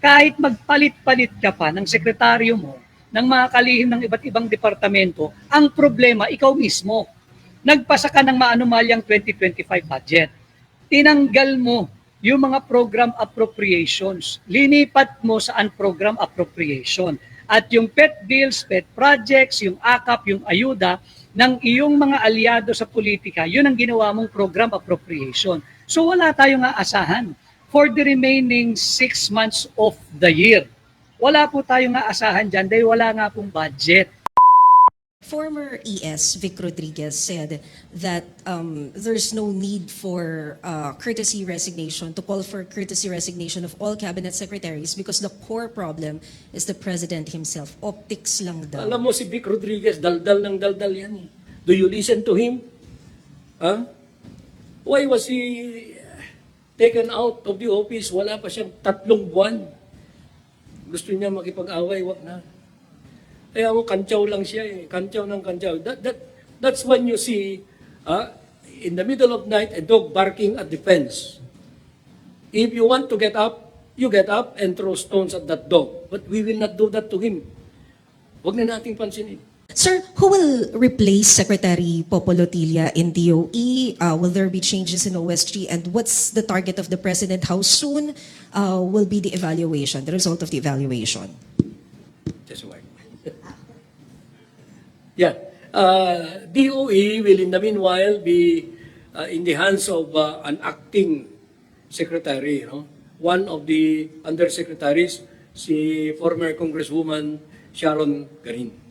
kahit magpalit-palit ka pa ng sekretaryo mo, ng mga kalihim ng iba't ibang departamento, ang problema, ikaw mismo. Nagpasa ka ng maanumalyang 2025 budget. Tinanggal mo yung mga program appropriations. Linipat mo sa unprogram appropriation. At yung pet bills, pet projects, yung AKAP, yung ayuda, ng iyong mga aliado sa politika, yun ang ginawa mong program appropriation. So wala tayong aasahan for the remaining 6 months of the year. Wala po tayong aasahan dyan dahil wala nga pong budget. Former ES Vic Rodriguez said that there's no need for courtesy resignation, to call for courtesy resignation of all cabinet secretaries because the core problem is the president himself. Optics lang daw. Alam mo si Vic Rodriguez, daldal ng daldal yan. Do you listen to him? Huh? Why was he taken out of the office? Wala pa siyang 3 buwan. Gusto niya makipag-away, wag na. Kaya mo, kantyaw lang siya eh. Kantyaw ng kantyaw. That's when you see, in the middle of night, a dog barking at the fence. If you want to get up, you get up and throw stones at that dog. But we will not do that to him. Huwag na nating pansinin. Sir, who will replace Secretary Popolotilla in DOE? Will there be changes in OSG? And what's the target of the President? How soon will be the evaluation, the result of the evaluation? Just wait. Yeah. DOE will in the meanwhile be in the hands of an acting secretary. You know? One of the undersecretaries, si former Congresswoman Sharon Garin.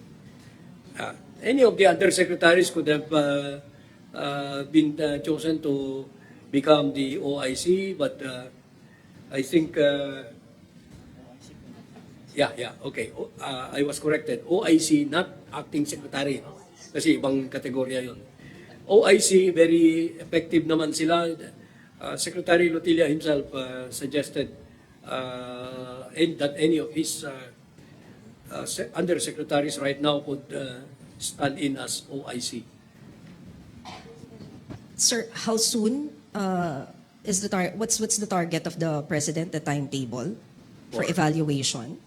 Any of the undersecretaries could have been chosen to become the OIC, but I think, okay. I was corrected. OIC, not acting secretary. No? Kasi ibang kategorya yun. OIC, very effective naman sila. Secretary Lotilla himself suggested that any of his undersecretaries right now could stand in as OIC. Sir, how soon is what's the target of the President, the timetable for evaluation?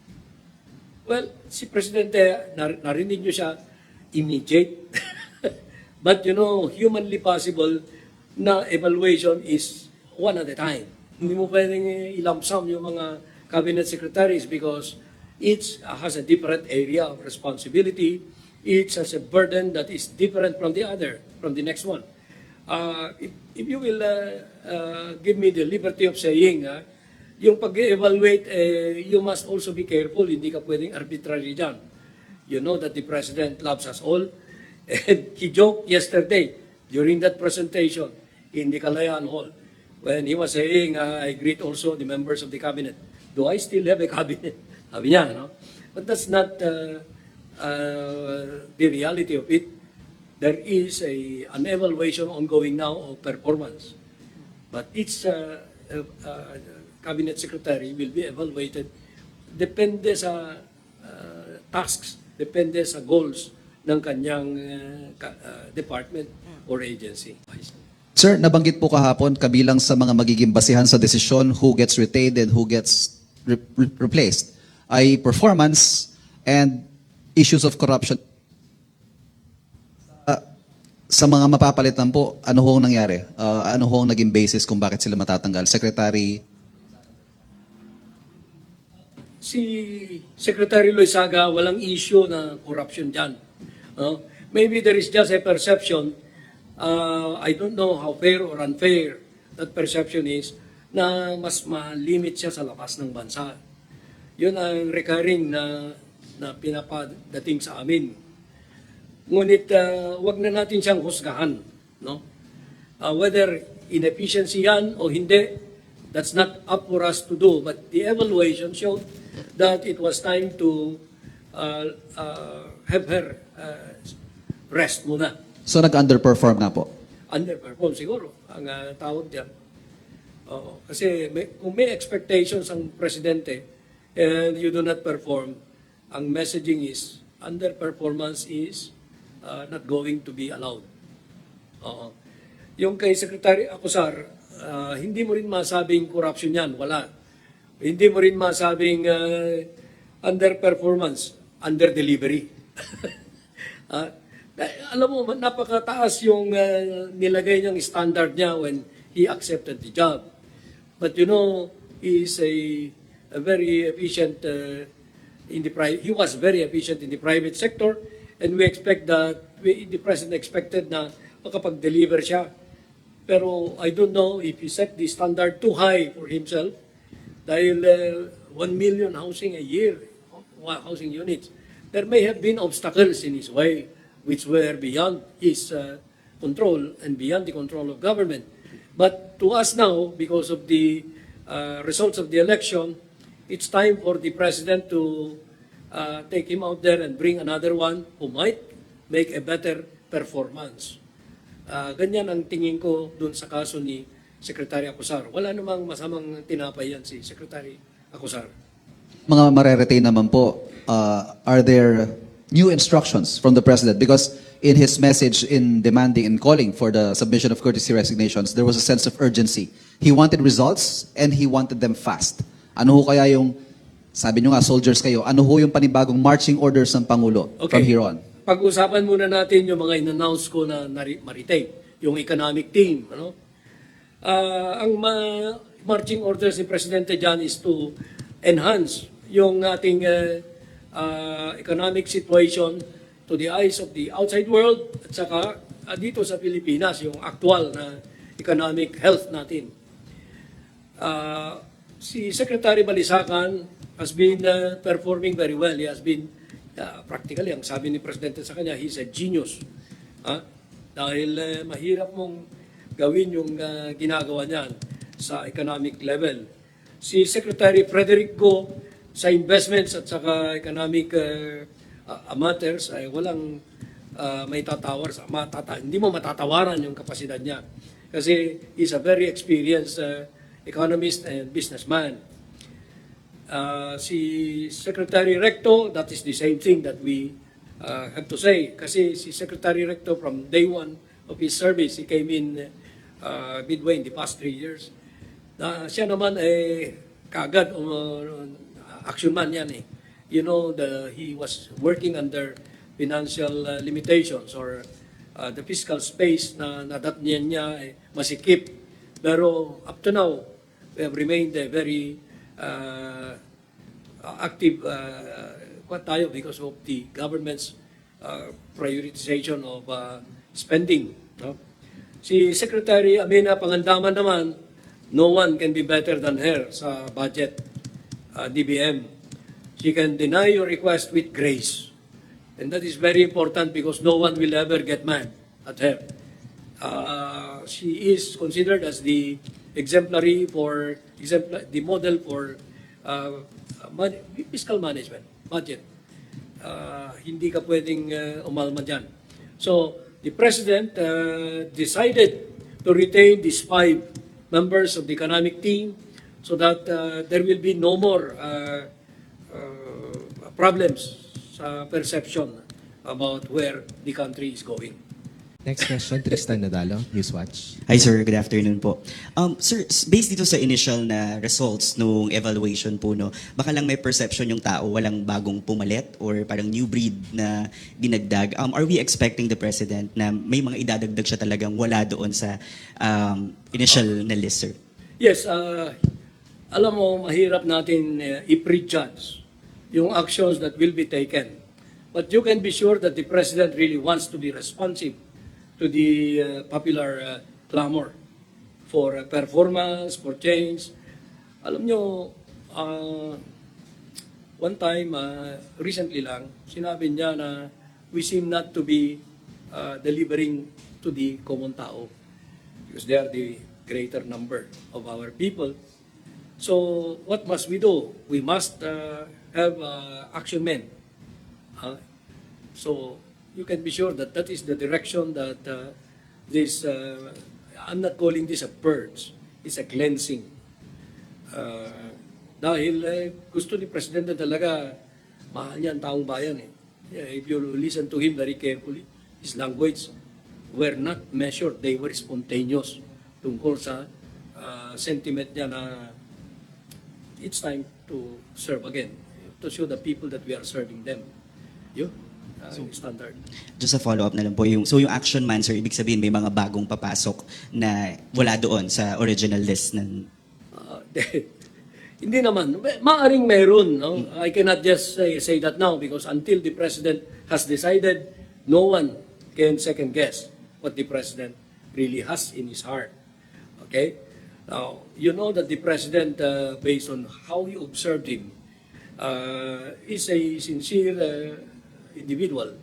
Well, si Presidente, narinig nyo siya, immediate. But you know, humanly possible na evaluation is one at a time. Hindi mo pwedeng ilamsam yung mga cabinet secretaries because each has a different area of responsibility. Each has a burden that is different from the other, from the next one. If you will give me the liberty of saying, yung pag-evaluate, you must also be careful. Hindi ka pwedeng arbitrary dyan. You know that the President loves us all. And he joked yesterday during that presentation in the Kalayaan Hall when he was saying, I greet also the members of the cabinet. Do I still have a cabinet? Sabi niya, no? But that's not the reality of it. There is an evaluation ongoing now of performance. But each cabinet secretary will be evaluated depende sa tasks, depende sa goals ng kanyang department or agency. Sir, nabanggit po kahapon kabilang sa mga magiging basihan sa desisyon who gets retained and who gets replaced ay performance and issues of corruption. Sa mga mapapalitan po, ano hong nangyari? Ano hong naging basis kung bakit sila matatanggal? Secretary? Si Secretary Loizaga, walang issue na corruption dyan. Maybe there is just a perception, I don't know how fair or unfair that perception is, na mas ma-limit siya sa labas ng bansa. Yun ang recurring na pinapadating sa amin. Ngunit wag na natin siyang husgahan. No? Whether inefficiency yan o hindi, that's not up for us to do. But the evaluation showed that it was time to have her rest muna. So nag-underperform na po? Underperform siguro ang tawag diyan. Kasi kung may expectations ang presidente and you do not perform, ang messaging is underperformance is not going to be allowed. Yung kay Secretary Acosar, hindi mo rin masabing corruption yan, wala. Hindi mo rin masabing underperformance, under-delivery. Ah, alam mo, napakataas yung nilagay niyang standard niya when he accepted the job. But you know, he is a very efficient he was very efficient in the private sector, and we expect that the president expected na makapag-deliver siya. Pero I don't know if he set the standard too high for himself dahil 1 million housing a year, housing units. There may have been obstacles in his way which were beyond his control and beyond the control of government. But to us now, because of the results of the election, it's time for the president to take him out there and bring another one who might make a better performance. Ganyan ang tingin ko dun sa kaso ni Secretary Acosar. Wala namang masamang tinapay yan si Secretary Acosar. Mga mareretain naman po, are there new instructions from the President? Because in his message in demanding and calling for the submission of courtesy resignations, there was a sense of urgency. He wanted results and he wanted them fast. Ano ho kaya yung, sabi nyo nga, soldiers kayo, ano ho yung panibagong marching orders ng Pangulo from here on? Pag-usapan muna natin yung mga in-announce ko na maritain, yung economic team. Ano? Ang marching orders ni Presidente dyan is to enhance yung ating economic situation to the eyes of the outside world at saka dito sa Pilipinas, yung actual na economic health natin. Si Secretary Balisacan has been performing very well. He has been, practically, ang sabi ni Presidente sa kanya, he's a genius. Dahil mahirap mong gawin yung ginagawa niyan sa economic level. Si Secretary Frederick Go, sa investments at saka economic matters, ay walang may tatawar. Hindi mo matatawaran yung kapasidad niya. Kasi he's a very experienced economist and businessman. Si Secretary Recto, that is the same thing that we have to say. Kasi si Secretary Recto, from day one of his service, he came in midway in the past 3 years. Siya naman kaagad action man yan eh. You know, he was working under financial limitations or the fiscal space na nadatnyan niya masikip. Pero up to now, we have remained very active tayo because of the government's prioritization of spending. No? Si Secretary Amina Pangandaman naman, no one can be better than her sa budget, DBM. She can deny your request with grace. And that is very important because no one will ever get mad at her. She is considered as the the model for fiscal management, budget. Hindi ka pwedeng umalma dyan. So, the President decided to retain these 5 members of the economic team so that there will be no more problems sa perception about where the country is going. Next question, Tristan Nadalo, Newswatch. Hi sir, good afternoon po. Sir, based dito sa initial na results nung evaluation po, no, baka lang may perception yung tao, walang bagong pumalit or parang new breed na dinagdag. Are we expecting the President na may mga idadagdag siya talagang wala doon sa initial na list, sir? Yes, alam mo, mahirap natin i-prejudge yung actions that will be taken. But you can be sure that the President really wants to be responsive to the popular clamor for performance, for change. Alam nyo, one time, recently lang, sinabi niya na we seem not to be delivering to the common tao because they are the greater number of our people. So, what must we do? We must have action men. So, you can be sure that that is the direction that I'm not calling this a purge, it's a cleansing. Dahil gusto ni Presidente talaga, mahal niya ang taong bayan eh. Yeah, if you listen to him very carefully, his language were not measured, they were spontaneous tungkol sa sentiment niya na it's time to serve again, to show the people that we are serving them. Yun, standard. Just a follow-up na lang po. Yung action man, sir, ibig sabihin may mga bagong papasok na wala doon sa original list ng... Hindi naman. Maaring meron. No? I cannot just say that now because until the President has decided, no one can second guess what the President really has in his heart. Okay? Now, you know that the President, based on how you observed him, is a sincere individual.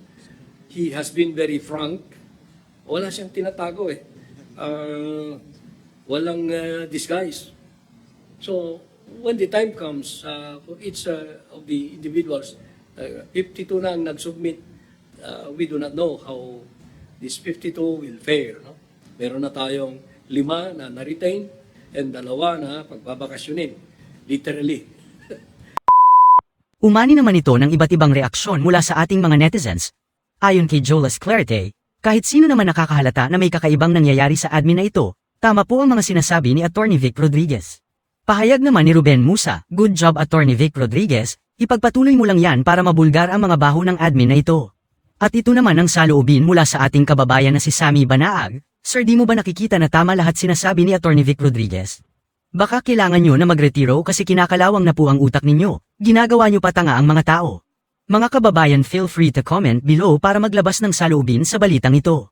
He has been very frank. Wala siyang tinatago eh. Walang disguise. So, when the time comes, for each of the individuals, 52 na ang nag-submit, we do not know how this 52 will fare. No? Meron na tayong 5 na na-retain and 2 na pagbabakasyonin. Literally. Umani naman ito ng iba't ibang reaksyon mula sa ating mga netizens. Ayon kay Jolas Clarite, kahit sino naman nakakahalata na may kakaibang nangyayari sa admin na ito, tama po ang mga sinasabi ni Attorney Vic Rodriguez. Pahayag naman ni Ruben Musa, good job Attorney Vic Rodriguez, ipagpatuloy mo lang yan para mabulgar ang mga baho ng admin na ito. At ito naman ang saloobin mula sa ating kababayan na si Sammy Banaag, sir di mo ba nakikita na tama lahat sinasabi ni Attorney Vic Rodriguez? Baka kailangan nyo na magretiro kasi kinakalawang na po ang utak ninyo, ginagawa nyo patanga ang mga tao. Mga kababayan feel free to comment below para maglabas ng saloobin sa balitang ito.